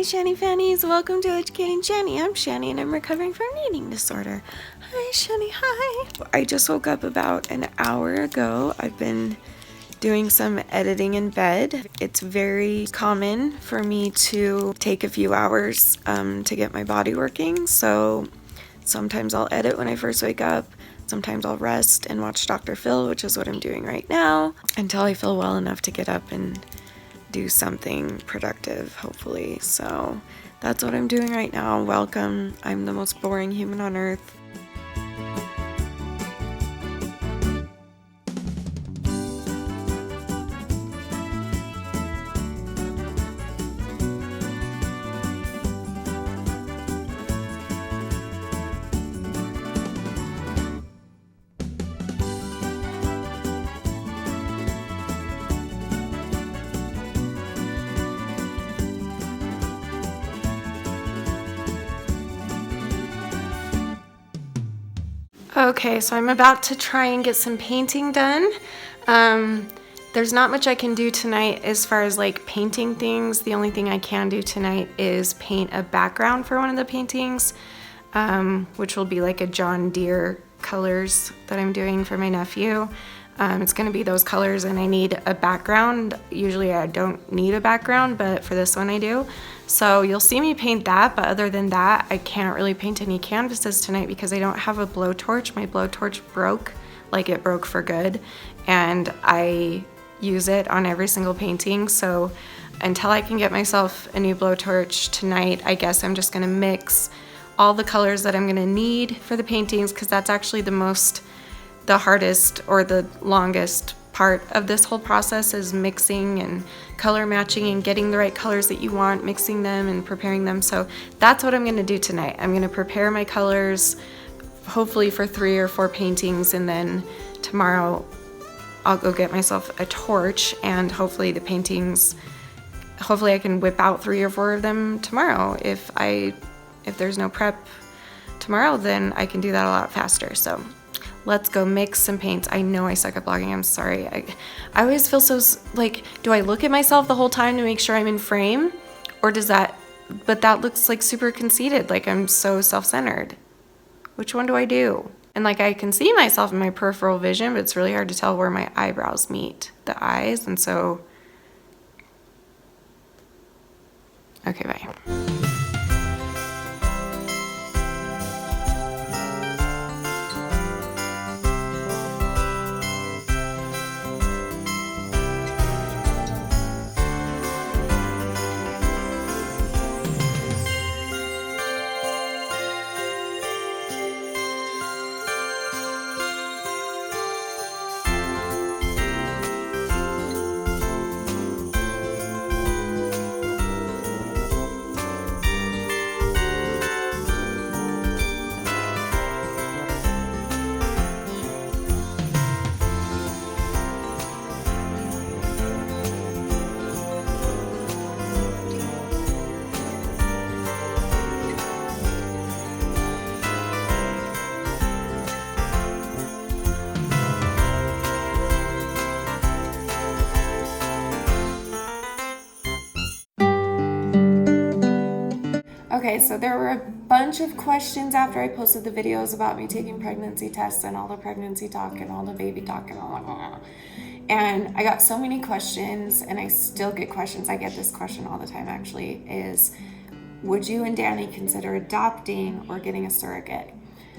Shani Fannies, welcome to Educating Shani. I'm Shani and I'm recovering from an eating disorder. Hi Shani, hi. I just woke up about an hour ago. I've been doing some editing in bed. It's very common for me to take a few hours to get my body working. So sometimes I'll edit when I first wake up. Sometimes I'll rest and watch Dr. Phil, which is what I'm doing right now, until I feel well enough to get up and do something productive, hopefully. So that's what I'm doing right now. Welcome. I'm the most boring human on earth. Okay, so I'm about to try and get some painting done. There's not much I can do tonight as far as like painting things. The only thing I can do tonight is paint a background for one of the paintings, which will be like a John Deere colors that I'm doing for my nephew. It's going to be those colors and I need a background. Usually I don't need a background, but for this one I do. So you'll see me paint that, but other than that, I can't really paint any canvases tonight because I don't have a blowtorch. My blowtorch broke, like it broke for good, and I use it on every single painting. So until I can get myself a new blowtorch tonight, I guess I'm just gonna mix all the colors that I'm gonna need for the paintings, because that's actually the hardest or the longest part of this whole process is mixing and color matching and getting the right colors that you want, mixing them and preparing them. So that's what I'm going to do tonight. I'm going to prepare my colors, hopefully for 3 or 4 paintings, and then tomorrow I'll go get myself a torch and hopefully I can whip out 3 or 4 of them tomorrow. If there's no prep tomorrow, then I can do that a lot faster. So let's go mix some paints. I know I suck at blogging. I'm sorry. I always feel so like, do I look at myself the whole time to make sure I'm in frame? Or but that looks like super conceited. Like I'm so self-centered. Which one do I do? And like I can see myself in my peripheral vision, but it's really hard to tell where my eyebrows meet the eyes. And so, okay, bye. Okay, so there were a bunch of questions after I posted the videos about me taking pregnancy tests and all the pregnancy talk and all the baby talk and all that. And I got so many questions, and I still get questions. I get this question all the time actually, is would you and Danny consider adopting or getting a surrogate?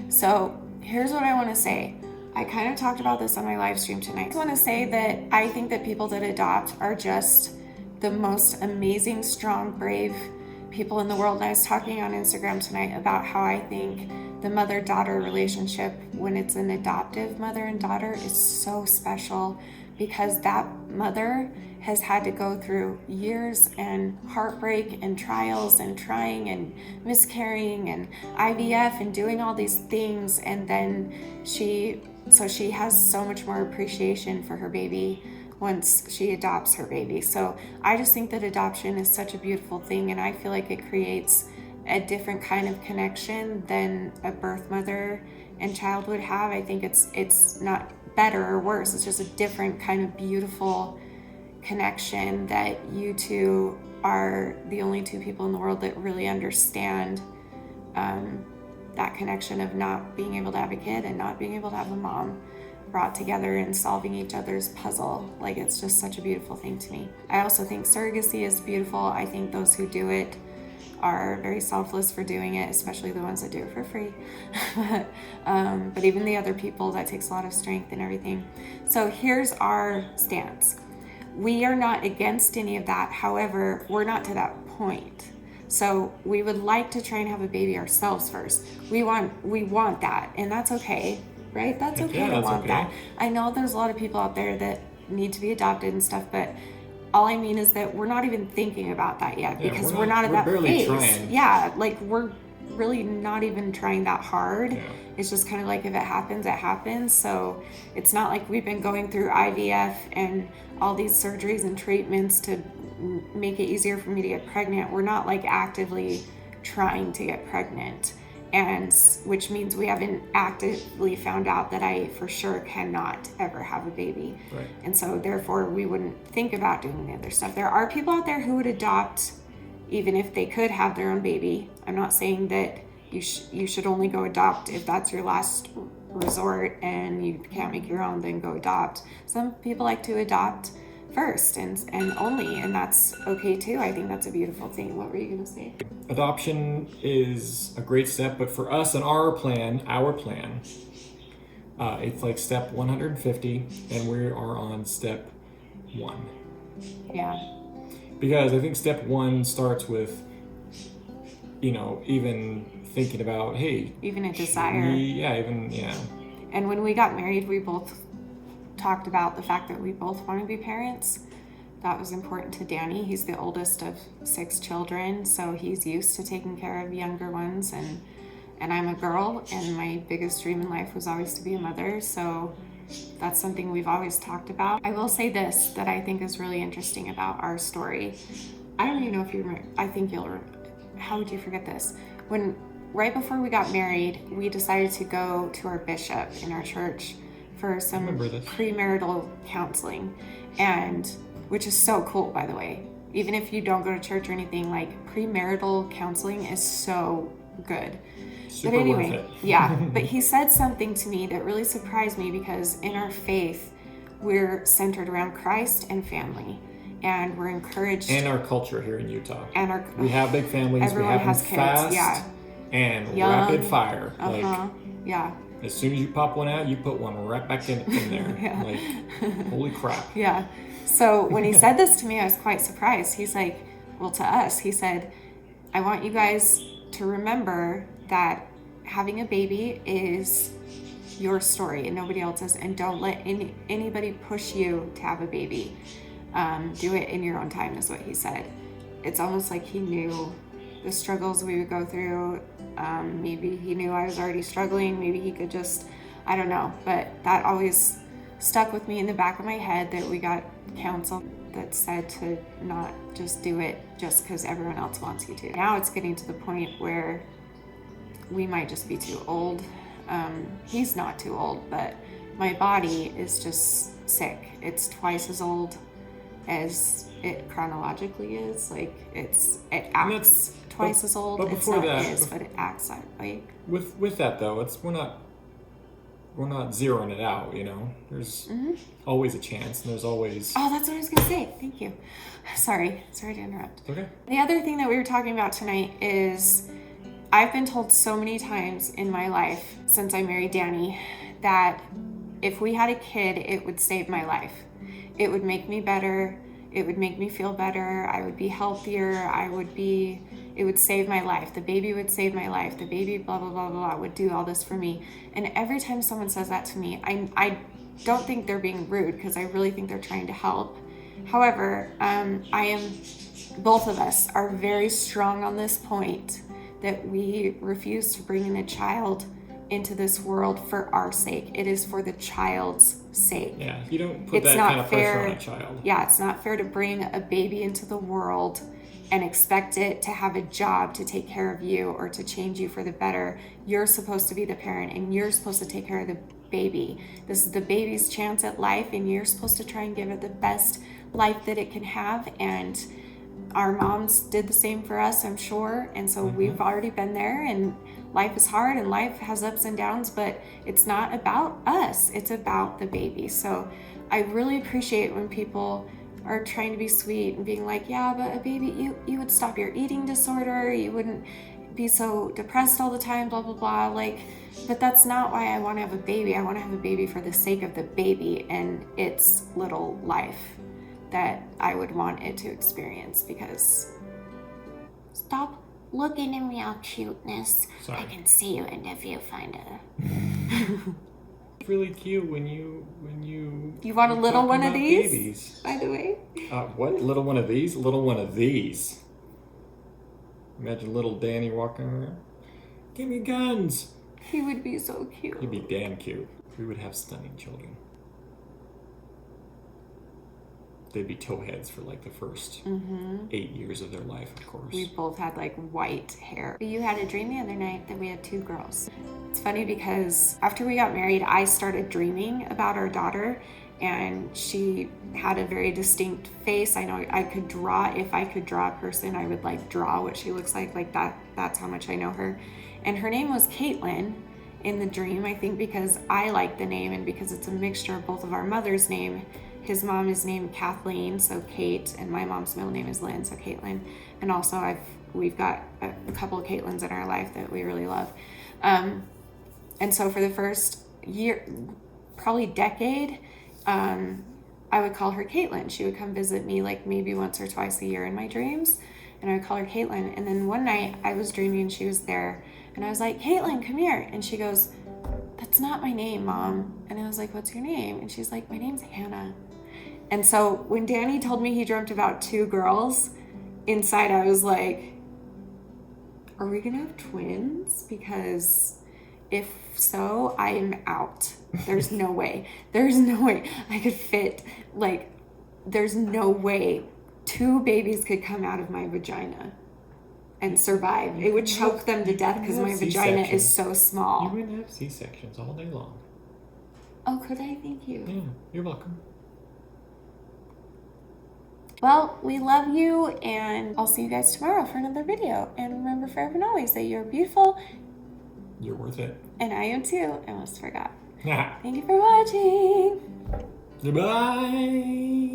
So here's what I want to say. I kind of talked about this on my live stream tonight. I want to say that I think that people that adopt are just the most amazing, strong, brave people in the world. And I was talking on Instagram tonight about how I think the mother-daughter relationship, when it's an adoptive mother and daughter, is so special, because that mother has had to go through years and heartbreak and trials and trying and miscarrying and IVF and doing all these things, and then she has so much more appreciation for her baby once she adopts her baby. So I just think that adoption is such a beautiful thing, and I feel like it creates a different kind of connection than a birth mother and child would have. I think it's not better or worse. It's just a different kind of beautiful connection that you two are the only two people in the world that really understand that connection of not being able to have a kid and not being able to have a mom brought together and solving each other's puzzle. Like, it's just such a beautiful thing to me. I also think surrogacy is beautiful. I think those who do it are very selfless for doing it, especially the ones that do it for free. But even the other people, that takes a lot of strength and everything. So here's our stance. We are not against any of that. However, we're not to that point. So we would like to try and have a baby ourselves first. We want that, and that's okay, right? That's okay to want that. I know there's a lot of people out there that need to be adopted and stuff, but all I mean is that we're not even thinking about that yet, because we're not at that phase. Trying. Yeah, like, we're really not even trying that hard. Yeah. It's just kind of like, if it happens, it happens. So it's not like we've been going through IVF and all these surgeries and treatments to make it easier for me to get pregnant. We're not like actively trying to get pregnant, and which means we haven't actively found out that I for sure cannot ever have a baby. Right. And so therefore we wouldn't think about doing the other stuff. There are people out there who would adopt even if they could have their own baby. I'm not saying that you should only go adopt if that's your last resort and you can't make your own, then go adopt. Some people like to adopt first and only, and that's okay too. I think that's a beautiful thing. What were you going to say? Adoption is a great step, but for us and our plan, it's like step 150, and we are on step 1. Yeah. Because I think step 1 starts with, even thinking about, hey, even a desire. And when we got married, we both talked about the fact that we both want to be parents. That was important to Danny. He's the oldest of 6 children, so he's used to taking care of younger ones, and I'm a girl, and my biggest dream in life was always to be a mother, so that's something we've always talked about. I will say this that I think is really interesting about our story. I don't even know if you remember. I think how would you forget this? Right before we got married, we decided to go to our bishop in our church for some premarital counseling, and which is so cool, by the way. Even if you don't go to church or anything, like, premarital counseling is so good. Super but anyway, worth it. Yeah, but he said something to me that really surprised me, because in our faith, we're centered around Christ and family, and we're encouraged. And our culture here in Utah. We have big families. Everyone we have has them fast, kids. Yeah. And rapid fire. Yeah. As soon as you pop one out, you put one right back in there. Yeah. Like, holy crap. Yeah. So when he said this to me, I was quite surprised. He's like, well, to us, he said, I want you guys to remember that having a baby is your story and nobody else's, and don't let anybody push you to have a baby. Do it in your own time, is what he said. It's almost like he knew the struggles we would go through. Maybe he knew I was already struggling. Maybe he could just, I don't know. But that always stuck with me in the back of my head, that we got counsel that said to not just do it just because everyone else wants you to. Now it's getting to the point where we might just be too old. He's not too old, but my body is just sick. It's twice as old as it chronologically is. Like, it acts twice as old. But before but it acts like. With that though, we're not zeroing it out. There's always a chance, and there's always. Oh, that's what I was gonna say. Thank you. Sorry to interrupt. It's okay. The other thing that we were talking about tonight is, I've been told so many times in my life since I married Danny that if we had a kid, it would save my life. It would make me better. It would make me feel better. I would be healthier. It would save my life. The baby would save my life. The baby, blah, blah, blah, blah, would do all this for me. And every time someone says that to me, I don't think they're being rude, because I really think they're trying to help. However, both of us are very strong on this point, that we refuse to bring in a child into this world for our sake. It is for the child's sake. Yeah, you don't put that kind of pressure on a child. Yeah, it's not fair to bring a baby into the world and expect it to have a job to take care of you or to change you for the better. You're supposed to be the parent, and you're supposed to take care of the baby. This is the baby's chance at life, and you're supposed to try and give it the best life that it can have. And our moms did the same for us, I'm sure. And so we've already been there, and life is hard and life has ups and downs, but it's not about us. It's about the baby. So I really appreciate when people are trying to be sweet and being like, yeah, but a baby, you would stop your eating disorder. You wouldn't be so depressed all the time, blah, blah, blah. Like, but that's not why I want to have a baby. I want to have a baby for the sake of the baby and its little life that I would want it to experience. Because stop looking at me all cuteness. Sorry. I can see you in the viewfinder. It's really cute when you You want a little talk one of about these? babies. By the way. What? Little one of these? Little one of these. Imagine little Danny walking around. Give me guns. He would be so cute. He'd be damn cute. We would have stunning children. They'd be towheads for like the first 8 years of their life, of course. We both had like white hair. You had a dream the other night that we had 2 girls. It's funny because after we got married, I started dreaming about our daughter, and she had a very distinct face. I know I could draw, if I could draw a person, I would like draw what she looks like that. That's how much I know her. And her name was Caitlin in the dream, I think because I like the name and because it's a mixture of both of our mother's name. His mom is named Kathleen, so Kate, and my mom's middle name is Lynn, so Caitlin. And also we've got a couple of Caitlins in our life that we really love. And so for the first year, probably decade, I would call her Caitlin. She would come visit me like maybe once or twice a year in my dreams, and I would call her Caitlin. And then one night I was dreaming and she was there, and I was like, Caitlin, come here. And she goes, that's not my name, Mom. And I was like, what's your name? And she's like, my name's Hannah. And so when Danny told me he dreamt about 2 girls, inside I was like, are we gonna have twins? Because if so, I am out. There's no way. There's no way I could fit, like, there's no way 2 babies could come out of my vagina and survive. It would choke them to death because my vagina is so small. You wouldn't have C-sections all day long. Oh, could I? Thank you. Yeah, you're welcome. Well, we love you, and I'll see you guys tomorrow for another video. And remember forever and always that you're beautiful. You're worth it. And I am too. I almost forgot. Yeah. Thank you for watching. Goodbye.